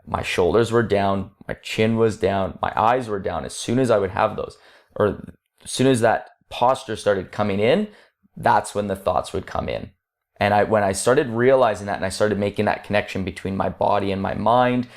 my shoulders were down, my chin was down, my eyes were down. As soon as I would have those, or as soon as that posture started coming in, that's when the thoughts would come in. And when I started realizing that and I started making that connection between my body and my mind,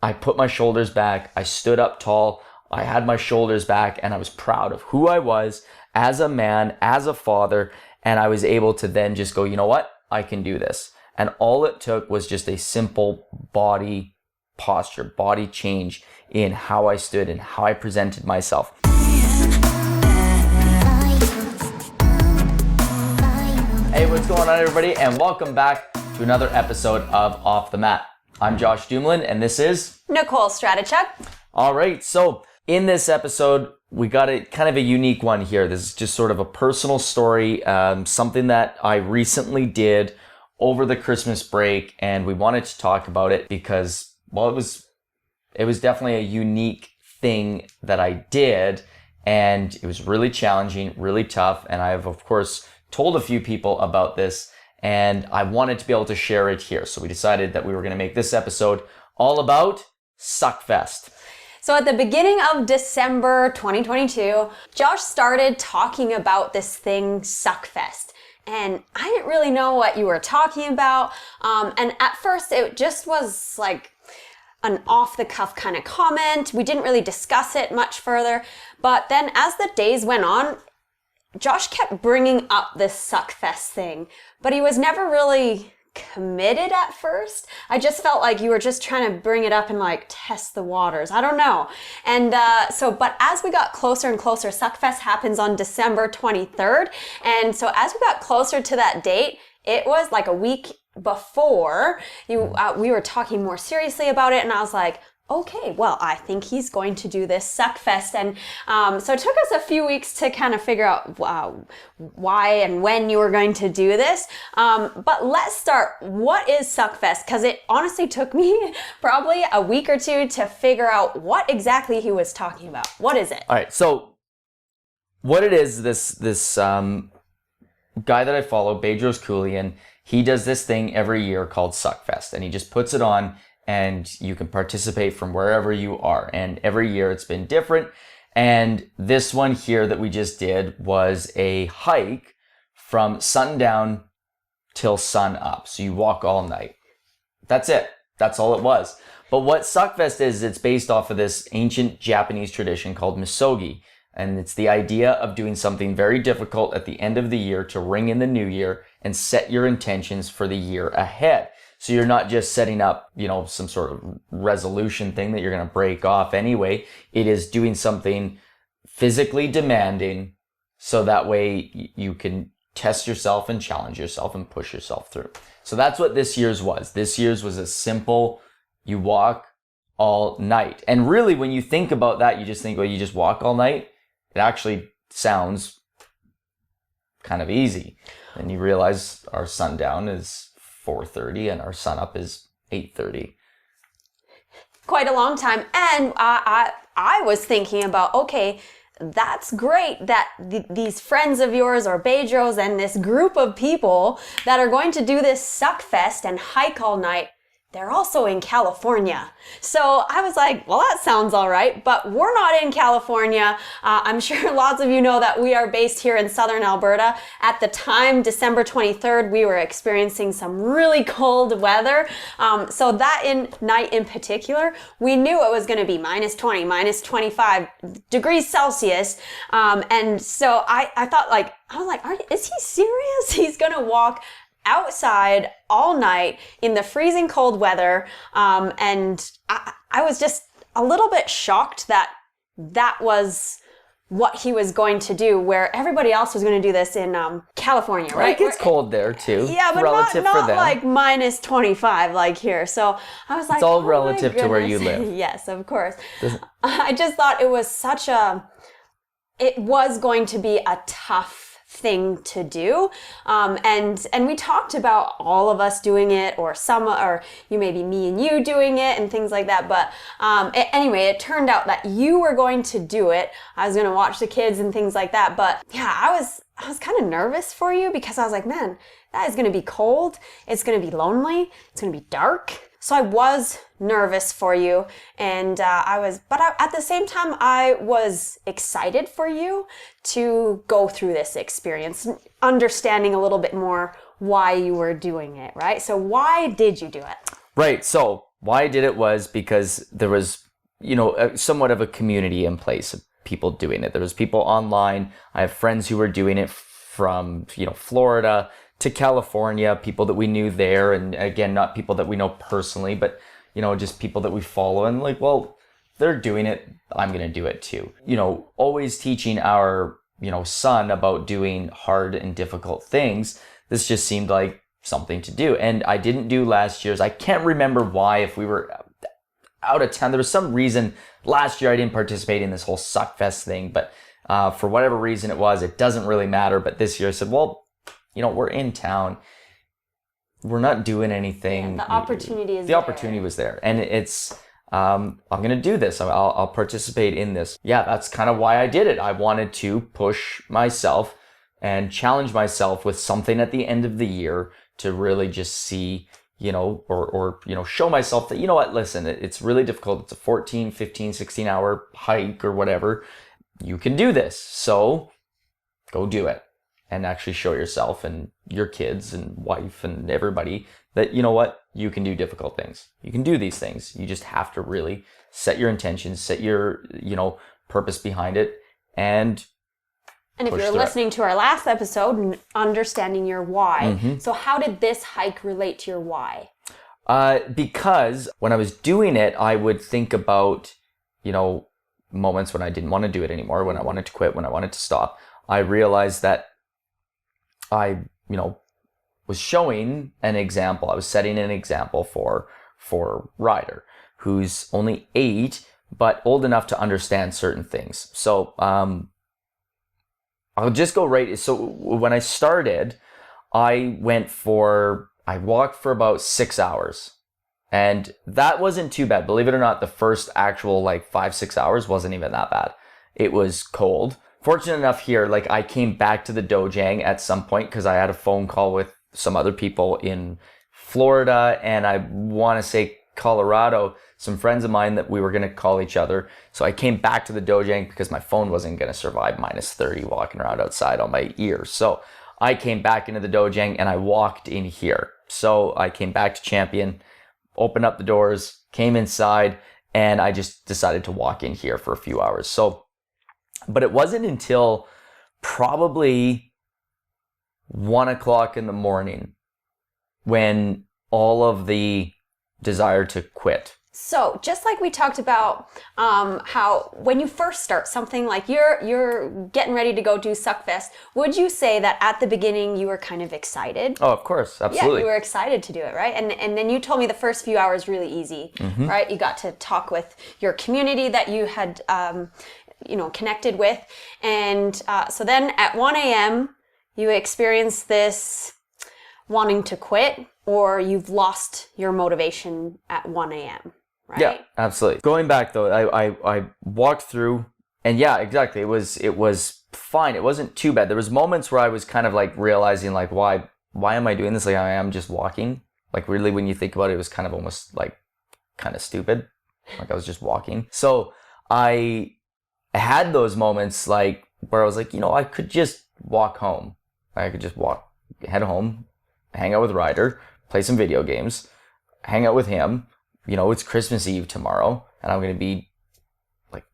I put my shoulders back, I stood up tall, I had my shoulders back, and I was proud of who I was as a man, as a father, and I was able to then just go, you know what? I can do this. And all it took was just a simple body posture, body change in how I stood and how I presented myself. Hey, what's going on, everybody? And welcome back to another episode of Off the Mat. I'm Josh Dumoulin, and this is Nicole Stratychuk. All right, so in this episode, we got a kind of a unique one here. This is just sort of a personal story, something that I recently did over the Christmas break, and we wanted to talk about it because, well, it was definitely a unique thing that I did, and it was really challenging, really tough, and I have, of course, told a few people about this, and I wanted to be able to share it here. So we decided that we were going to make this episode all about Suckfest. So at the beginning of December 2022, Josh started talking about this thing, Suckfest. And I didn't really know what you were talking about. And at first it just was like an off-the-cuff kind of comment. We didn't really discuss it much further. But then as the days went on, Josh kept bringing up this Suckfest thing, but he was never really committed at first. I just felt like you were just trying to bring it up and like test the waters. I don't know. And but as we got closer and closer, Suckfest happens on December 23rd. And so as we got closer to that date, it was like a week before we were talking more seriously about it. And I was like, okay, well, I think he's going to do this Suckfest. And so it took us a few weeks to kind of figure out why and when you were going to do this. But let's start. What is Suckfest? Because it honestly took me probably a week or two to figure out what exactly he was talking about. What is it? All right, so what it is, this guy that I follow, Bedros Keuilian, he does this thing every year called Suckfest, and he just puts it on, and you can participate from wherever you are. And every year it's been different. And this one here that we just did was a hike from sundown till sun up. So you walk all night. That's it. That's all it was. But what Suckfest is, it's based off of this ancient Japanese tradition called misogi. And it's the idea of doing something very difficult at the end of the year to ring in the new year and set your intentions for the year ahead. So you're not just setting up, some sort of resolution thing that you're going to break off anyway. It is doing something physically demanding so that way you can test yourself and challenge yourself and push yourself through. So that's what this year's was. This year's was a simple, you walk all night. And really, when you think about that, you just think, well, you just walk all night. It actually sounds kind of easy. And you realize our sundown is 4:30 and our sunup is 8:30. Quite a long time. And I was thinking about, okay, that's great that these friends of yours or Bedros and this group of people that are going to do this Suckfest and hike all night, they're also in California. So I was like, well, that sounds all right, but we're not in California. I'm sure lots of you know that we are based here in southern Alberta. At the time, December 23rd, we were experiencing some really cold weather. So that night in particular, we knew it was gonna be minus 20, minus 25 degrees Celsius. And so I was like, is he serious? He's gonna walk outside all night in the freezing cold weather. And I was just a little bit shocked that was what he was going to do, where everybody else was going to do this in California, right? It gets cold there too. Yeah, but relative not for them. like minus 25 like here. So I was like, it's all relative to where you live. Yes, of course. I just thought it was it was going to be a tough thing to do. And we talked about all of us doing it, or maybe me and you doing it and things like that. But anyway, it turned out that you were going to do it. I was going to watch the kids and things like that. But yeah, I was kind of nervous for you because I was like, man, that is going to be cold. It's going to be lonely. It's going to be dark. So I was nervous for you, and at the same time, I was excited for you to go through this experience, understanding a little bit more why you were doing it, right? So why did you do it? Right. So why I did it was because there was, somewhat of a community in place of people doing it. There was people online. I have friends who were doing it from, Florida to California, people that we knew there. And again, not people that we know personally, but, just people that we follow and like, well, they're doing it. I'm going to do it too. Always teaching our, son about doing hard and difficult things. This just seemed like something to do. And I didn't do last year's. I can't remember why, if we were out of town. There was some reason last year I didn't participate in this whole Suckfest thing, but for whatever reason it doesn't really matter. But this year I said, well, we're in town. We're not doing anything. Yeah, the opportunity is The opportunity was there. And it's, I'm going to do this. I'll participate in this. Yeah, that's kind of why I did it. I wanted to push myself and challenge myself with something at the end of the year to really just see, or show myself that, listen, it's really difficult. It's a 14, 15, 16 hour hike or whatever. You can do this. So go do it and actually show yourself and your kids and wife and everybody that, you can do difficult things. You can do these things. You just have to really set your intentions, set your, purpose behind it, and if you're listening to our last episode, understanding your why. Mm-hmm. So how did this hike relate to your why? Because when I was doing it, I would think about, moments when I didn't want to do it anymore, when I wanted to quit, when I wanted to stop. I realized that I, was showing an example. I was setting an example for Ryder, who's only 8, but old enough to understand certain things. So, I'll just go right. So when I started, I walked for about 6 hours, and that wasn't too bad. Believe it or not, the first actual 5-6 hours wasn't even that bad. It was cold. Fortunate enough here, I came back to the dojang at some point because I had a phone call with some other people in Florida, and I want to say Colorado, some friends of mine that we were going to call each other. So I came back to the dojang because my phone wasn't going to survive minus 30 walking around outside on my ears. So I came back into the dojang and I walked in here. So I came back to Champion, opened up the doors, came inside, and I just decided to walk in here for a few hours. So, but it wasn't until probably 1 o'clock in the morning when all of the desire to quit. So just like we talked about how when you first start something, like you're getting ready to go do Suckfest, would you say that at the beginning you were kind of excited? Oh, of course, absolutely. Yeah, you were excited to do it, right? And then you told me the first few hours really easy, Mm-hmm. right? You got to talk with your community that you had connected with, and so then at 1 a.m. you experienced this wanting to quit, or you've lost your motivation at 1 a.m. Right? Yeah, absolutely. Going back though, I walked through, and yeah, exactly. It was fine. It wasn't too bad. There was moments where I was kind of realizing why am I doing this? I am just walking. Really, when you think about it, it was kind of almost kind of stupid. I was just walking. So I had those moments where I was I could just walk home. I could just head home, hang out with Ryder, play some video games, hang out with him. It's Christmas Eve tomorrow, and I'm going to be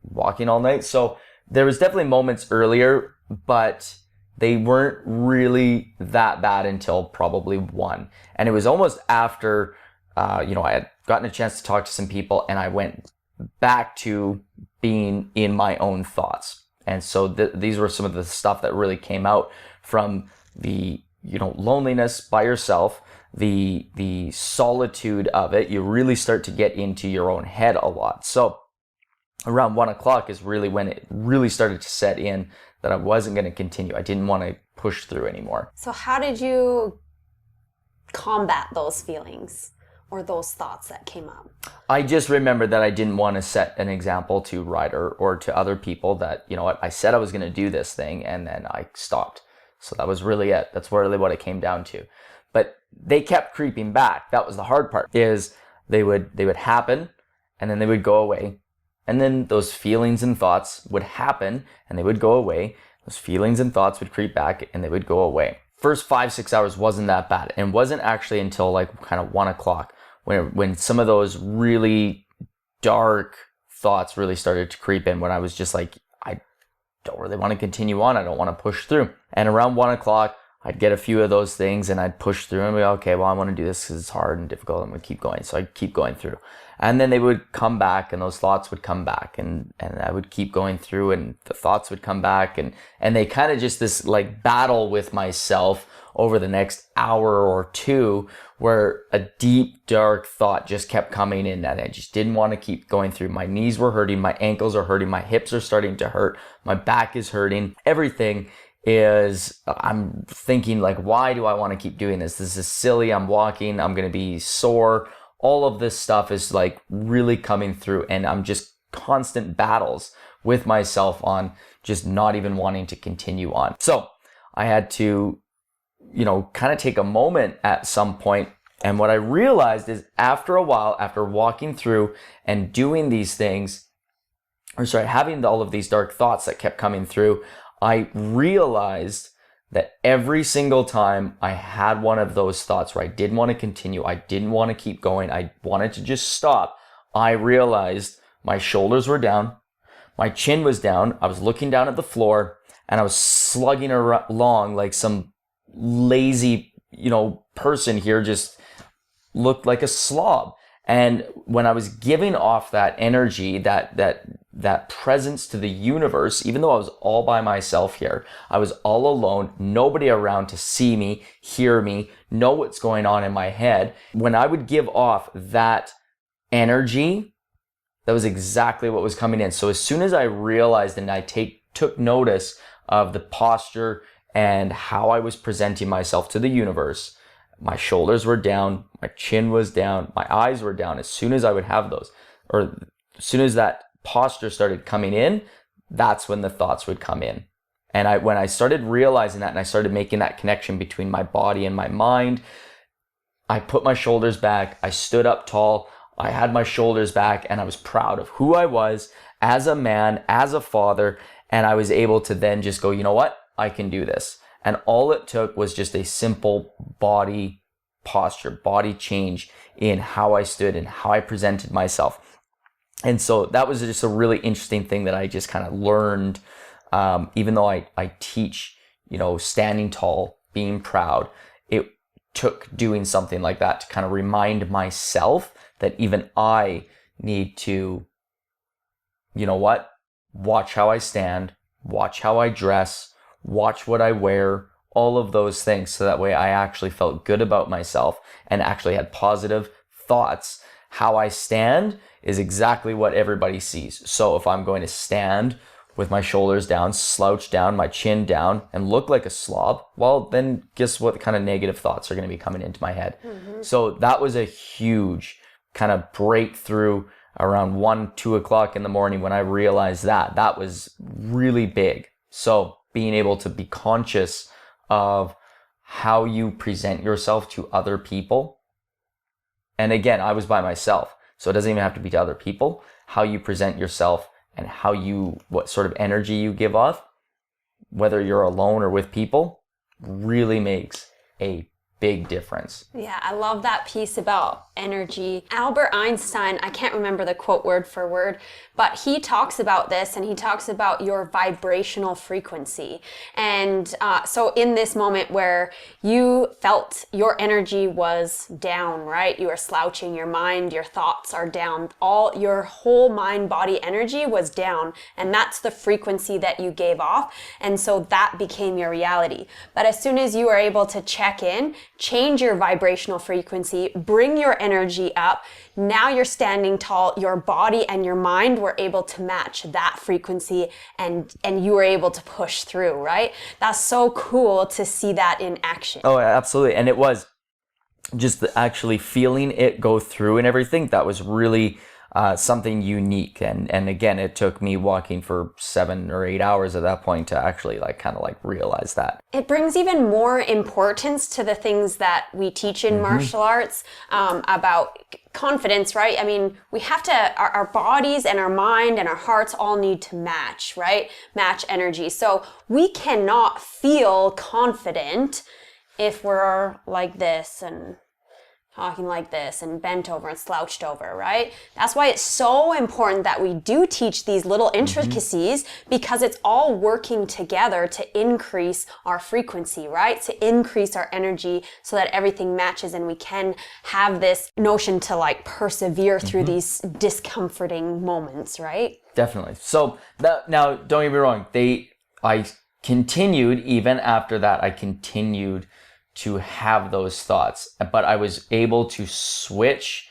walking all night. So there was definitely moments earlier, but they weren't really that bad until probably 1. And it was almost after, I had gotten a chance to talk to some people, and I went back to being in my own thoughts. And so these were some of the stuff that really came out from the, loneliness by yourself, the solitude of it. You really start to get into your own head a lot. So around 1 o'clock is really when it really started to set in that I wasn't going to continue. I didn't want to push through anymore. So how did you combat those feelings or those thoughts that came up? I just remembered that I didn't want to set an example to Ryder or to other people that, I said I was going to do this thing, and then I stopped. So that was really it. That's really what it came down to. But they kept creeping back. That was the hard part, is they would happen, and then they would go away. And then those feelings and thoughts would happen and they would go away. Those feelings and thoughts would creep back and they would go away. First 5-6 hours wasn't that bad. And wasn't actually until like kind of 1 o'clock when some of those really dark thoughts really started to creep in, when I was just like, I don't really want to continue on. I don't want to push through. And around 1 o'clock, I'd get a few of those things and I'd push through and be okay, well, I want to do this because it's hard and difficult. I'm going to keep going. So I'd keep going through. And then they would come back and those thoughts would come back and I would keep going through and the thoughts would come back and they kind of just this like battle with myself over the next hour or two, where a deep, dark thought just kept coming in and I just didn't want to keep going through. My knees were hurting, my ankles are hurting, my hips are starting to hurt, my back is hurting. Everything is, I'm thinking like, why do I want to keep doing this? This is silly. I'm walking, I'm going to be sore. All of this stuff is like really coming through and I'm just constant battles with myself on just not even wanting to continue on. So I had to, kind of take a moment at some point. And what I realized is after a while, after walking through and doing these things, having all of these dark thoughts that kept coming through, I realized that every single time I had one of those thoughts where I didn't want to continue, I didn't want to keep going, I wanted to just stop, I realized my shoulders were down, my chin was down, I was looking down at the floor, and I was slugging along like some lazy, person here, just looked like a slob. And when I was giving off that energy, that presence to the universe, even though I was all by myself here, I was all alone, nobody around to see me, hear me, know what's going on in my head. When I would give off that energy, that was exactly what was coming in. So as soon as I realized and I took notice of the posture and how I was presenting myself to the universe, my shoulders were down, my chin was down, my eyes were down. As soon as I would have those, or as soon as that posture started coming in, that's when the thoughts would come in. And when I started realizing that and I started making that connection between my body and my mind, I put my shoulders back, I stood up tall, I had my shoulders back, and I was proud of who I was as a man, as a father, and I was able to then just go, you know what? I can do this. And all it took was just a simple body posture, body change in how I stood and how I presented myself. And so that was just a really interesting thing that I just kind of learned, even though I teach, standing tall, being proud. It took doing something like that to kind of remind myself that even I need to, watch how I stand, watch how I dress, watch what I wear, all of those things. So that way I actually felt good about myself and actually had positive thoughts. How I stand is exactly what everybody sees. So if I'm going to stand with my shoulders down, slouch down, my chin down, and look like a slob, well, then guess what kind of negative thoughts are going to be coming into my head? Mm-hmm. So that was a huge kind of breakthrough around 1-2 o'clock in the morning when I realized that was really big. So being able to be conscious of how you present yourself to other people. And again, I was by myself, so it doesn't even have to be to other people. How you present yourself and what sort of energy you give off, whether you're alone or with people, really makes a big difference. Yeah, I love that piece about energy. Albert Einstein, I can't remember the quote word for word, but he talks about this and he talks about your vibrational frequency. And so in this moment where you felt your energy was down, right? You are slouching, your mind, your thoughts are down, your whole mind, body energy was down. And that's the frequency that you gave off. And so that became your reality. But as soon as you are able to check in, change your vibrational frequency, bring your energy up. Now you're standing tall, your body and your mind were able to match that frequency and you were able to push through, right? That's so cool to see that in action. Oh, absolutely. And it was just actually feeling it go through and everything. That was really something unique. And again, it took me walking for 7 or 8 hours at that point to actually like kind of like realize that. It brings even more importance to the things that we teach in martial arts about confidence, right? I mean, we have to, our bodies and our mind and our hearts all need to match, right? Match energy. So we cannot feel confident if we're like this and talking like this and bent over and slouched over, right? That's why it's so important that we do teach these little intricacies, because it's all working together to increase our frequency, right? To increase our energy so that everything matches and we can have this notion to like persevere through these discomforting moments, right? Definitely. So now, don't get me wrong. I continued, even after that, I continued to have those thoughts, but I was able to switch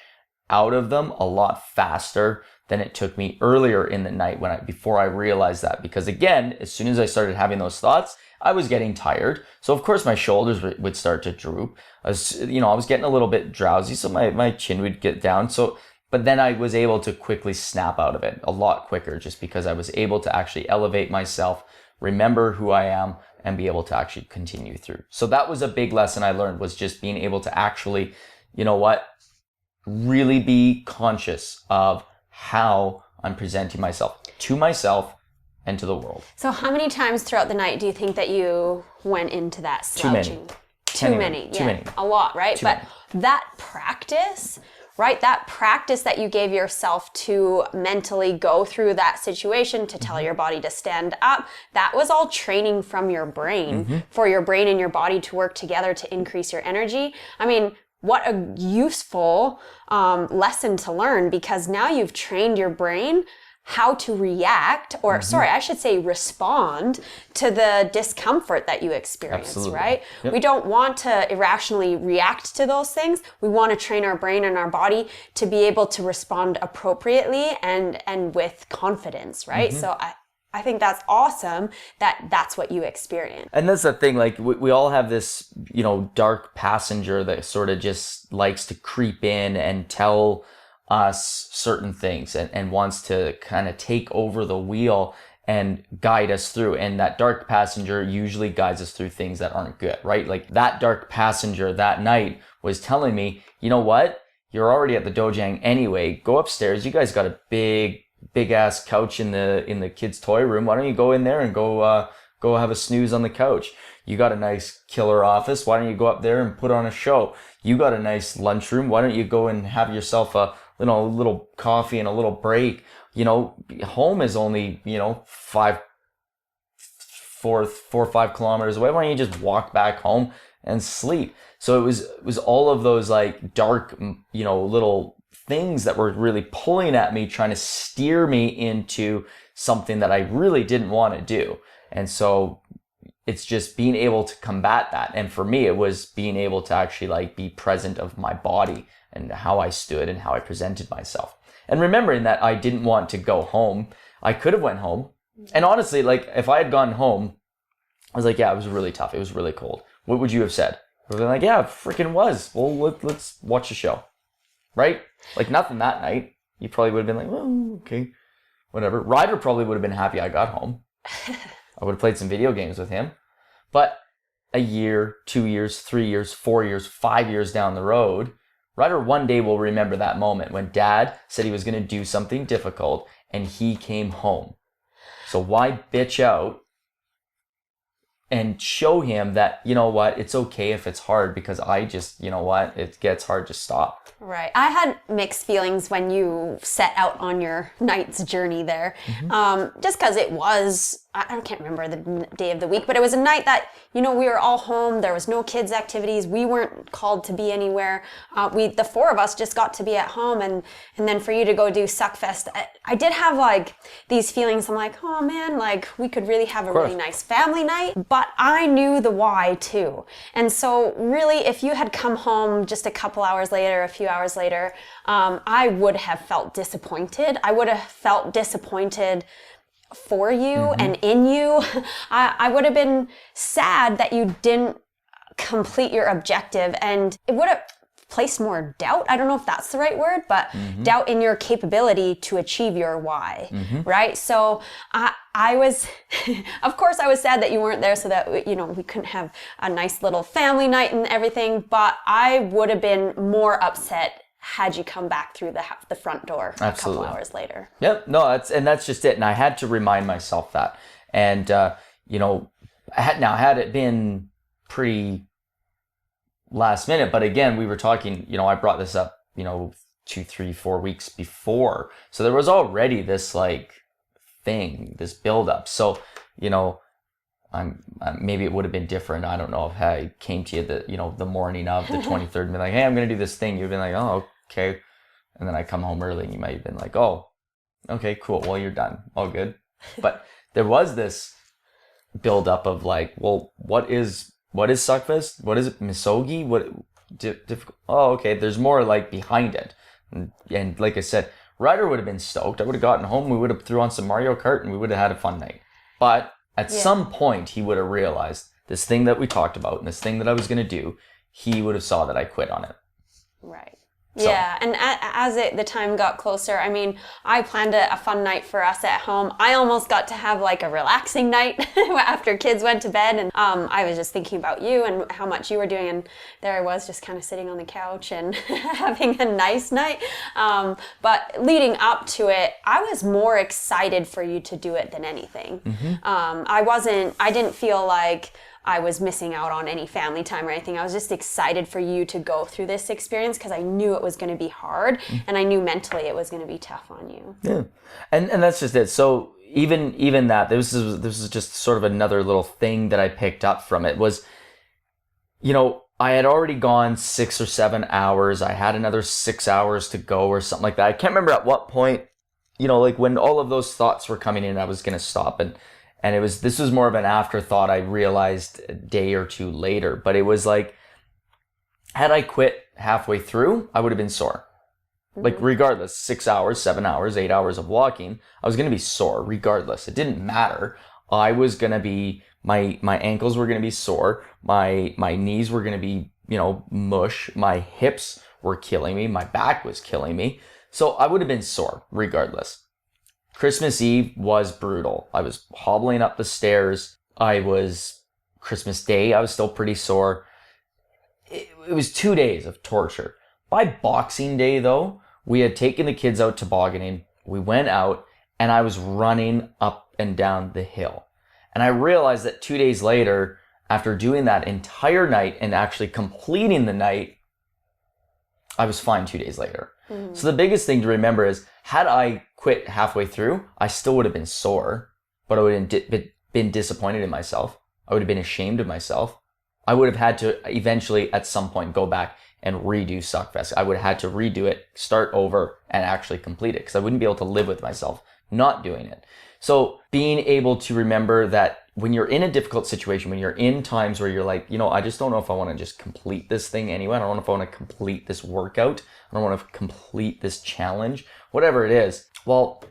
out of them a lot faster than it took me earlier in the night before I realized that. Because again, as soon as I started having those thoughts, I was getting tired. So of course my shoulders would start to droop. I was getting a little bit drowsy, so my chin would get down. But then I was able to quickly snap out of it a lot quicker, just because I was able to actually elevate myself, remember who I am, and be able to actually continue through. So that was a big lesson I learned, was just being able to actually, really be conscious of how I'm presenting myself to myself and to the world. So how many times throughout the night do you think that you went into that slouching? Too many. Too many. A lot, right? But that practice, right? That practice that you gave yourself to mentally go through that situation, to tell your body to stand up, that was all training from your brain, for your brain and your body to work together to increase your energy. I mean, what a useful lesson to learn, because now you've trained your brain how to react, or sorry, I should say respond to the discomfort that you experience, Absolutely. right? Yep. We don't want to irrationally react to those things. We want to train our brain and our body to be able to respond appropriately and with confidence, right? So I think that's awesome that that's what you experience. And that's the thing, like we all have this, dark passenger that sort of just likes to creep in and tell us certain things and wants to kind of take over the wheel and guide us through. And that dark passenger usually guides us through things that aren't good, right? Like that dark passenger that night was telling me, you know what? You're already at the dojang anyway. Go upstairs. You guys got a big ass couch in the kids' toy room. Why don't you go in there and go have a snooze on the couch? You got a nice killer office. Why don't you go up there and put on a show? You got a nice lunchroom. Why don't you go and have yourself a little coffee and a little break? Home is only, 4 or 5 kilometers away. Why don't you just walk back home and sleep? So it was all of those like dark, little things that were really pulling at me, trying to steer me into something that I really didn't want to do. And so it's just being able to combat that. And for me, it was being able to actually like be present of my body and how I stood and how I presented myself. And remembering that I didn't want to go home. I could have went home. And honestly, like if I had gone home, I was like, yeah, it was really tough. It was really cold. What would you have said? I would have been like, yeah, it freaking was. Well, let's watch the show. Right? Like nothing that night. You probably would have been like, well, okay, whatever. Ryder probably would have been happy I got home. I would have played some video games with him. But a year, 2 years, 3 years, 4 years, 5 years down the road, Ryder one day will remember that moment when Dad said he was going to do something difficult and he came home. So why bitch out and show him that, you know what, it's okay if it's hard, because I just, you know what, it gets hard, just stop. Right. I had mixed feelings when you set out on your night's journey there. Just because it was, I can't remember the day of the week, but it was a night that, we were all home. There was no kids' activities. We weren't called to be anywhere. The four of us just got to be at home. And then for you to go do Suckfest, I did have like these feelings. I'm like, oh man, like we could really have a really nice family night. But I knew the why too. And so really, if you had come home just a couple hours later, a few hours later, I would have felt disappointed. I would have felt disappointed for you and in you. I would have been sad that you didn't complete your objective, and it would have place more doubt. I don't know if that's the right word, but doubt in your capability to achieve your why, right? So I was, of course, I was sad that you weren't there so that, we couldn't have a nice little family night and everything, but I would have been more upset had you come back through the front door a couple hours later. Yep. No, that's just it. And I had to remind myself that. And, had it been pretty last minute, but again, we were talking, I brought this up, 2, 3, 4 weeks before. So there was already this this build up. So, maybe it would have been different. I don't know if I came to you the morning of the 23rd and be like, hey, I'm going to do this thing. You've been like, oh, okay. And then I come home early and you might have been like, oh, okay, cool. Well, you're done. All good. But there was this build up of well, what is Suckfest? What is it? Misogi? What difficult? Oh, okay. There's more behind it. And like I said, Ryder would have been stoked. I would have gotten home. We would have threw on some Mario Kart and we would have had a fun night. But at some point, he would have realized this thing that we talked about and this thing that I was going to do, he would have saw that I quit on it. Right. So. Yeah, and as the time got closer, I planned a fun night for us at home. I almost got to have a relaxing night after kids went to bed, and I was just thinking about you and how much you were doing, and there I was just kind of sitting on the couch and having a nice night. But leading up to it, I was more excited for you to do it than anything. I didn't feel like I was missing out on any family time or anything. I was just excited for you to go through this experience because I knew it was going to be hard and I knew mentally it was going to be tough on you. Yeah. And that's just it. So even that, this is just sort of another little thing that I picked up from it was, I had already gone 6 or 7 hours. I had another 6 hours to go or something like that. I can't remember at what point, when all of those thoughts were coming in, I was going to stop. And this was more of an afterthought. I realized a day or two later, but it was had I quit halfway through, I would have been sore. Regardless, 6 hours, 7 hours, 8 hours of walking, I was going to be sore regardless. It didn't matter. I was going to be, my ankles were going to be sore. My knees were going to be, mush. My hips were killing me. My back was killing me. So I would have been sore regardless. Christmas Eve was brutal. I was hobbling up the stairs. Christmas Day, I was still pretty sore. It was 2 days of torture. By Boxing Day, though, we had taken the kids out tobogganing. We went out, and I was running up and down the hill. And I realized that 2 days later, after doing that entire night and actually completing the night, I was fine 2 days later. Mm-hmm. So the biggest thing to remember is, had I quit halfway through, I still would have been sore, but I would have been disappointed in myself. I would have been ashamed of myself. I would have had to eventually, at some point, go back and redo Suckfest. I would have had to redo it, start over, and actually complete it, because I wouldn't be able to live with myself not doing it. So being able to remember that when you're in a difficult situation, when you're in times where you're I just don't know if I want to just complete this thing anyway. I don't know if I want to complete this workout. I don't want to complete this challenge, whatever it is. Well,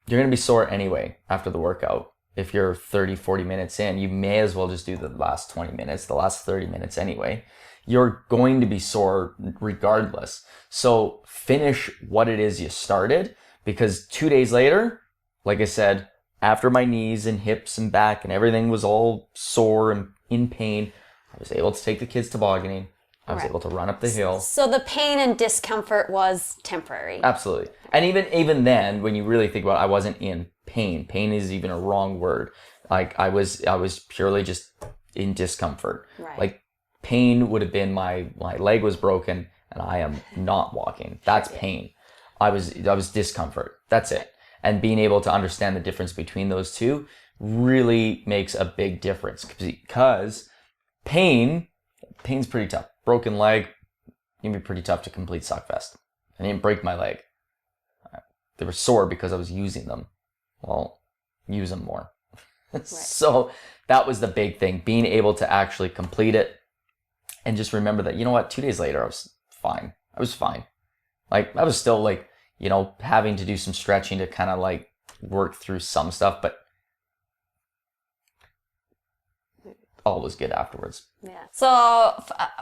you're going to be sore anyway after the workout. If you're 30, 40 minutes in, you may as well just do the last 20 minutes, the last 30 minutes anyway. You're going to be sore regardless. So finish what it is you started, because 2 days later, like I said, after my knees and hips and back and everything was all sore and in pain, I was able to take the kids tobogganing. I was able to run up the hill. So the pain and discomfort was temporary. Absolutely. And even then, when you really think about it, I wasn't in pain. Pain is even a wrong word. I was purely just in discomfort. Right. Pain would have been my leg was broken and I am not walking. That's pain. I was discomfort. That's it. And being able to understand the difference between those two really makes a big difference, because pain's pretty tough. Broken leg can be pretty tough to complete Suckfest. I didn't break my leg. They were sore because I was using them. Well, use them more. Right. So that was the big thing, being able to actually complete it and just remember that, 2 days later, I was fine. I was fine. I was still having to do some stretching to kind of work through some stuff, but always good afterwards. Yeah. So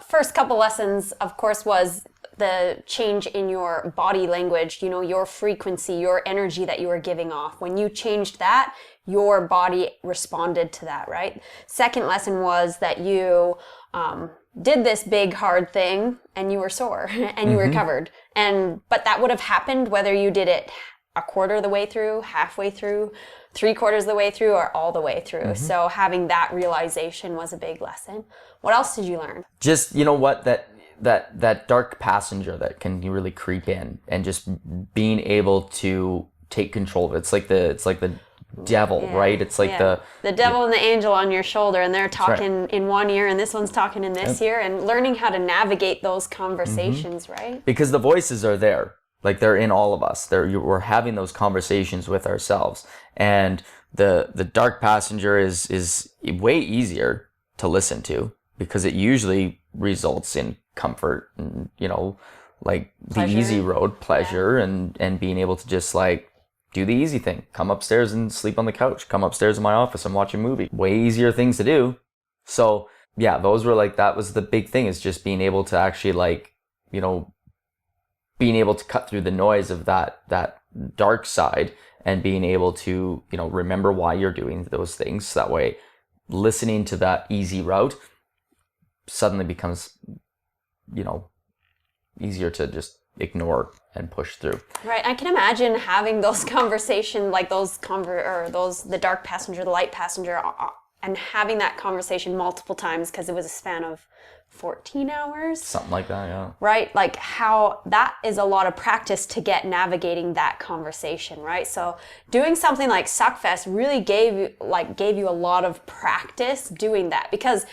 first couple lessons, of course, was the change in your body language, your frequency, your energy that you were giving off. When you changed that, your body responded to that, right? Second lesson was that you did this big hard thing and you were sore and you recovered. But that would have happened whether you did it a quarter of the way through, halfway through, 3/4 of the way through, or all the way through. So having that realization was a big lesson. What else did you learn? Just, what, that dark passenger that can really creep in, and just being able to take control of it. It's like the devil, right? It's like the devil and the angel on your shoulder, and they're talking in one ear and this one's talking in this ear, and learning how to navigate those conversations, right? Because the voices are there. Like, they're in all of us. We're having those conversations with ourselves. And the dark passenger is way easier to listen to, because it usually results in comfort and, like pleasure. The easy road, pleasure, and being able to just like do the easy thing. Come upstairs and sleep on the couch. Come upstairs in my office and watch a movie. Way easier things to do. So yeah, those were like, that was the big thing, is just being able to actually like, being able to cut through the noise of that dark side, and being able to, remember why you're doing those things. That way, listening to that easy route suddenly becomes, easier to just ignore and push through. Right. I can imagine having those conversations, like the dark passenger, the light passenger, and having that conversation multiple times, because it was a span of 14 hours. Something like that, yeah. Right? Like, how that is a lot of practice to get navigating that conversation, right? So doing something like Suckfest really gave you a lot of practice doing that, because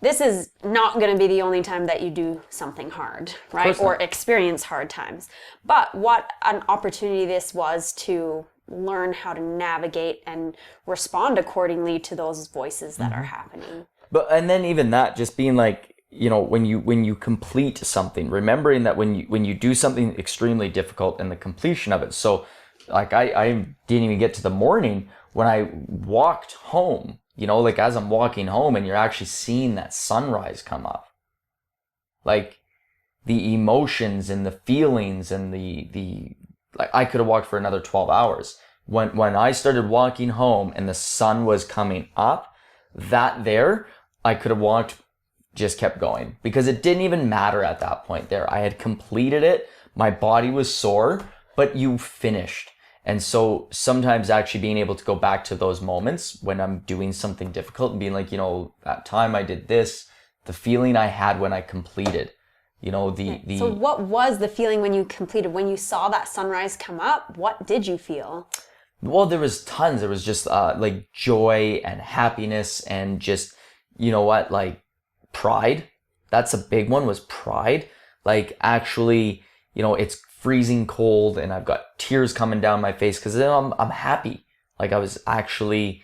this is not going to be the only time that you do something hard, right? Or experience hard times. But what an opportunity this was to learn how to navigate and respond accordingly to those voices that are happening. And then even that, just being like, when you complete something, remembering that when you do something extremely difficult, and the completion of it. So like I didn't even get to the morning when I walked home, like as I'm walking home and you're actually seeing that sunrise come up, like the emotions and the feelings and the like, I could have walked for another 12 hours. When I started walking home and the sun was coming up, I could have walked, just kept going, because it didn't even matter at that point there. I had completed it. My body was sore, but you finished. And so sometimes actually being able to go back to those moments when I'm doing something difficult and being like, that time I did this, the feeling I had when I completed, So what was the feeling when you completed, when you saw that sunrise come up? What did you feel? Well, there was tons. There was just like joy and happiness, and just, like pride. That's a big one, was pride. Like, actually, it's freezing cold and I've got tears coming down my face because I'm happy. Like, I was actually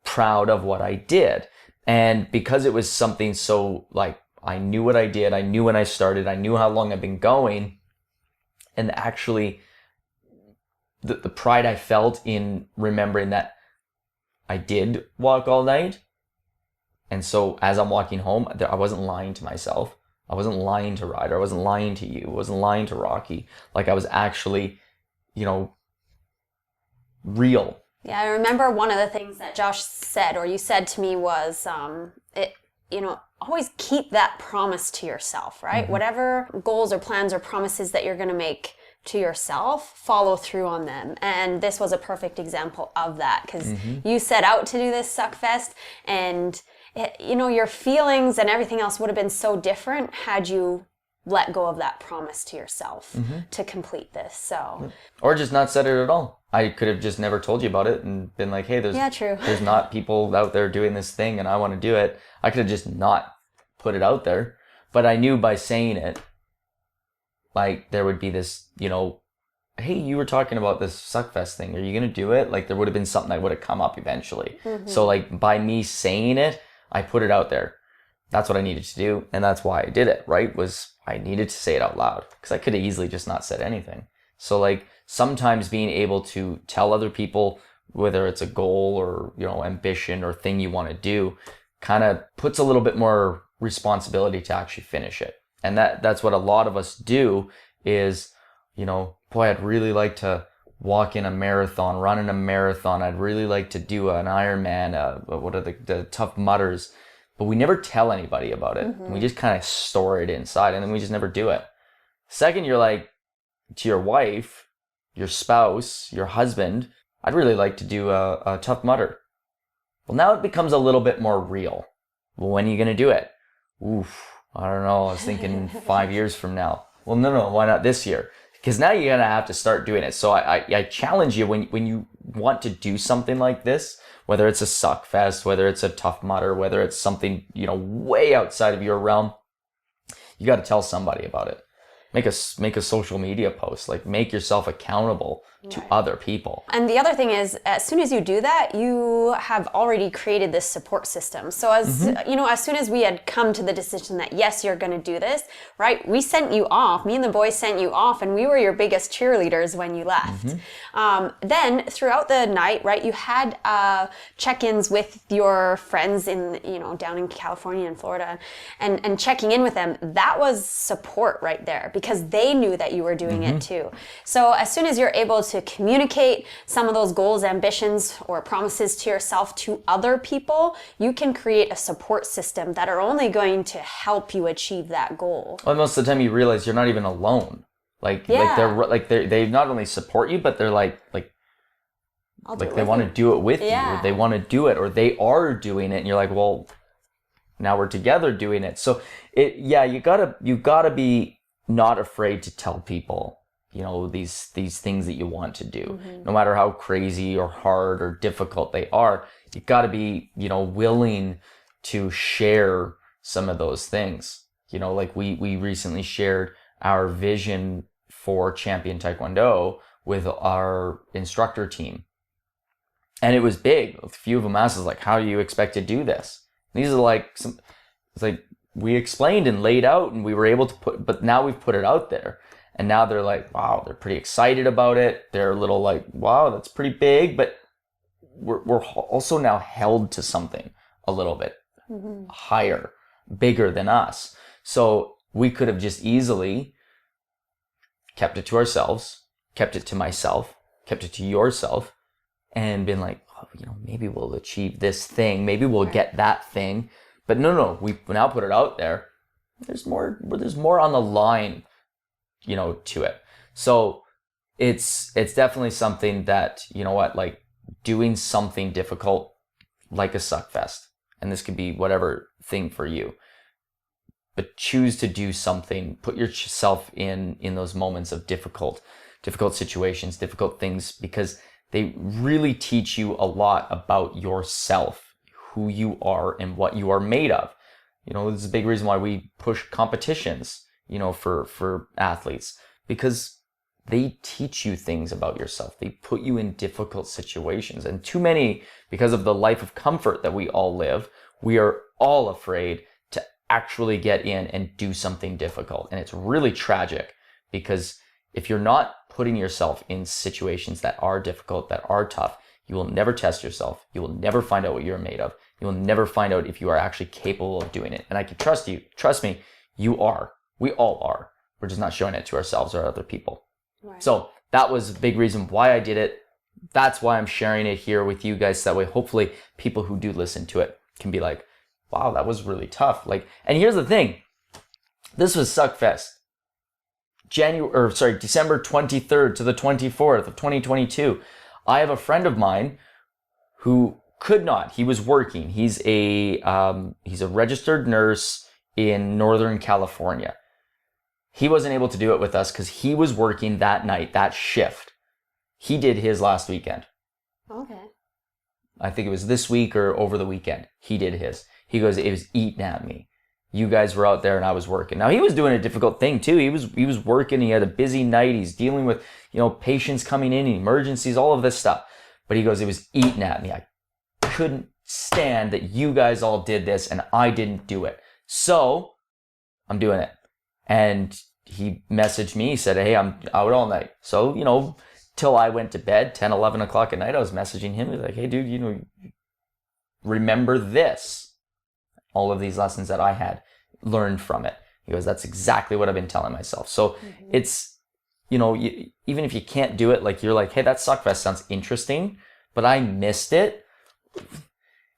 proud of what I did. And because it was something so, like, I knew what I did, I knew when I started, I knew how long I've been going, and actually the pride I felt in remembering that I did walk all night. And so as I'm walking home, I wasn't lying to myself. I wasn't lying to Ryder. I wasn't lying to you. I wasn't lying to Rocky. Like, I was actually, real. Yeah, I remember one of the things that Josh said, or you said to me, was, always keep that promise to yourself, right? Mm-hmm. Whatever goals or plans or promises that you're going to make to yourself, follow through on them. And this was a perfect example of that, because you set out to do this Suckfest, and your feelings and everything else would have been so different had you let go of that promise to yourself to complete this. So, or just not said it at all. I could have just never told you about it and been like, hey, there's not people out there doing this thing and I want to do it. I could have just not put it out there. But I knew by saying it, like, there would be this, hey, you were talking about this Suckfest thing. Are you going to do it? Like, there would have been something that would have come up eventually. So, like, by me saying it, I put it out there. That's what I needed to do. And that's why I did it, right? Was I needed to say it out loud, because I could have easily just not said anything. So, like, sometimes being able to tell other people, whether it's a goal or, ambition or thing you want to do, kind of puts a little bit more responsibility to actually finish it. And that's what a lot of us do is, boy, I'd really like to walk in a marathon, run in a marathon. I'd really like to do an Ironman, what are the Tough Mudders. But we never tell anybody about it. We just kind of store it inside, and then we just never do it. Second, you're like, to your wife, your spouse, your husband, I'd really like to do a Tough Mudder. Well, now it becomes a little bit more real. Well, when are you going to do it? Oof, I don't know. I was thinking 5 years from now. Well, no, why not this year? Because now you're going to have to start doing it. So I challenge you when you want to do something like this, whether it's a suck fest, whether it's a Tough Mudder, whether it's something, way outside of your realm, you got to tell somebody about it. Make a social media post, like make yourself accountable to other people. And the other thing is, as soon as you do that, you have already created this support system. So as as soon as we had come to the decision that yes, you're going to do this, right? We sent you off. Me and the boys sent you off, and we were your biggest cheerleaders when you left. Then throughout the night, right, you had check-ins with your friends in down in California and Florida, and checking in with them. That was support right there because they knew that you were doing it too. So as soon as you're able to communicate some of those goals, ambitions, or promises to yourself to other people, you can create a support system that are only going to help you achieve that goal. Well, most of the time you realize you're not even alone. They not only support you, but they're like they want to do it with you, or they want to do it, or they are doing it, and you're like, well, now we're together doing it. So you gotta be not afraid to tell people these things that you want to do, no matter how crazy or hard or difficult they are. You got to be willing to share some of those things. Like we recently shared our vision for Champion Taekwondo with our instructor team, and it was big. A few of them asked us, like, how do you expect to do this? And these are it's like we explained and laid out, and we were able to but now we've put it out there. And now they're like, wow, they're pretty excited about it. They're a little like, wow, that's pretty big. But we're also now held to something a little bit higher, bigger than us. So we could have just easily kept it to ourselves, kept it to myself, kept it to yourself, and been like, oh, maybe we'll achieve this thing. Maybe we'll get that thing. But no, we now put it out there. There's more on the line, to it. So it's definitely something that, like doing something difficult, like a suck fest, and this could be whatever thing for you, but choose to do something, put yourself in those moments of difficult situations, difficult things, because they really teach you a lot about yourself, who you are and what you are made of. This is a big reason why we push competitions, for athletes, because they teach you things about yourself. They put you in difficult situations. And too many, because of the life of comfort that we all live, we are all afraid to actually get in and do something difficult. And it's really tragic, because if you're not putting yourself in situations that are difficult, that are tough, you will never test yourself. You will never find out what you're made of. You will never find out if you are actually capable of doing it. And I can trust you. Trust me, you are. We all are. We're just not showing it to ourselves or other people. Right. So that was a big reason why I did it. That's why I'm sharing it here with you guys. That way, hopefully, people who do listen to it can be like, wow, that was really tough. And here's the thing. This was Suckfest. December 23rd to the 24th of 2022. I have a friend of mine who could not. He was working. He's a registered nurse in Northern California. He wasn't able to do it with us because he was working that night, that shift. He did his last weekend. Okay. I think it was this week or over the weekend. He did his. He goes, it was eating at me. You guys were out there and I was working. Now he was doing a difficult thing too. He was working. He had a busy night. He's dealing with, patients coming in, emergencies, all of this stuff. But he goes, it was eating at me. I couldn't stand that you guys all did this and I didn't do it. So I'm doing it. And he messaged me. He said, hey, I'm out all night. So, till I went to bed, 10, 11 o'clock at night, I was messaging him. He was like, hey, dude, remember this. all of these lessons that I had learned from it. He goes, that's exactly what I've been telling myself. So it's, even if you can't do it, like you're like, hey, that Suckfest sounds interesting, but I missed it.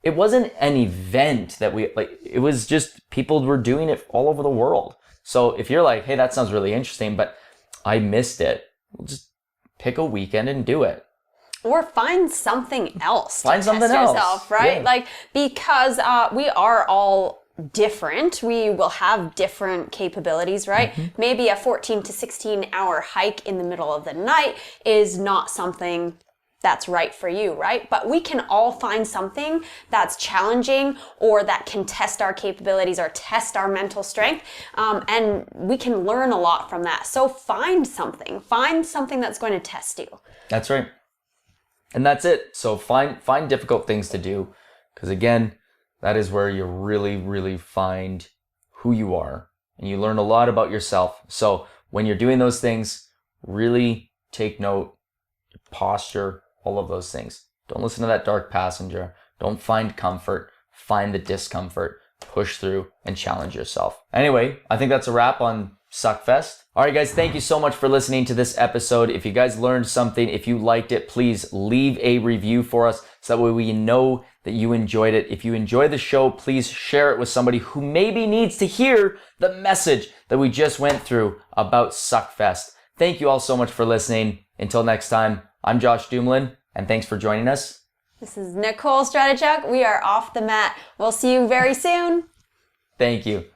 It wasn't an event that it was just people were doing it all over the world. So if you're like, hey, that sounds really interesting, but I missed it, well, just pick a weekend and do it. Or find something else. Find something else. Yourself, right? Yeah. Like, because we are all different. We will have different capabilities, right? Maybe a 14 to 16 hour hike in the middle of the night is not something that's right for you, right? But we can all find something that's challenging or that can test our capabilities or test our mental strength. And we can learn a lot from that. So find something that's going to test you. That's right. And that's it. So find difficult things to do, because again, that is where you really, really find who you are and you learn a lot about yourself. So when you're doing those things, really take note, your posture, all of those things. Don't listen to that dark passenger. Don't find comfort. Find the discomfort. Push through and challenge yourself. Anyway, I think that's a wrap on Suckfest. All right, guys, thank you so much for listening to this episode. If you guys learned something, if you liked it, please leave a review for us so that way we know that you enjoyed it. If you enjoy the show, please share it with somebody who maybe needs to hear the message that we just went through about Suckfest. Thank you all so much for listening. Until next time, I'm Josh Dumoulin, and thanks for joining us. This is Nicole Stratychuk. We are off the mat. We'll see you very soon. Thank you.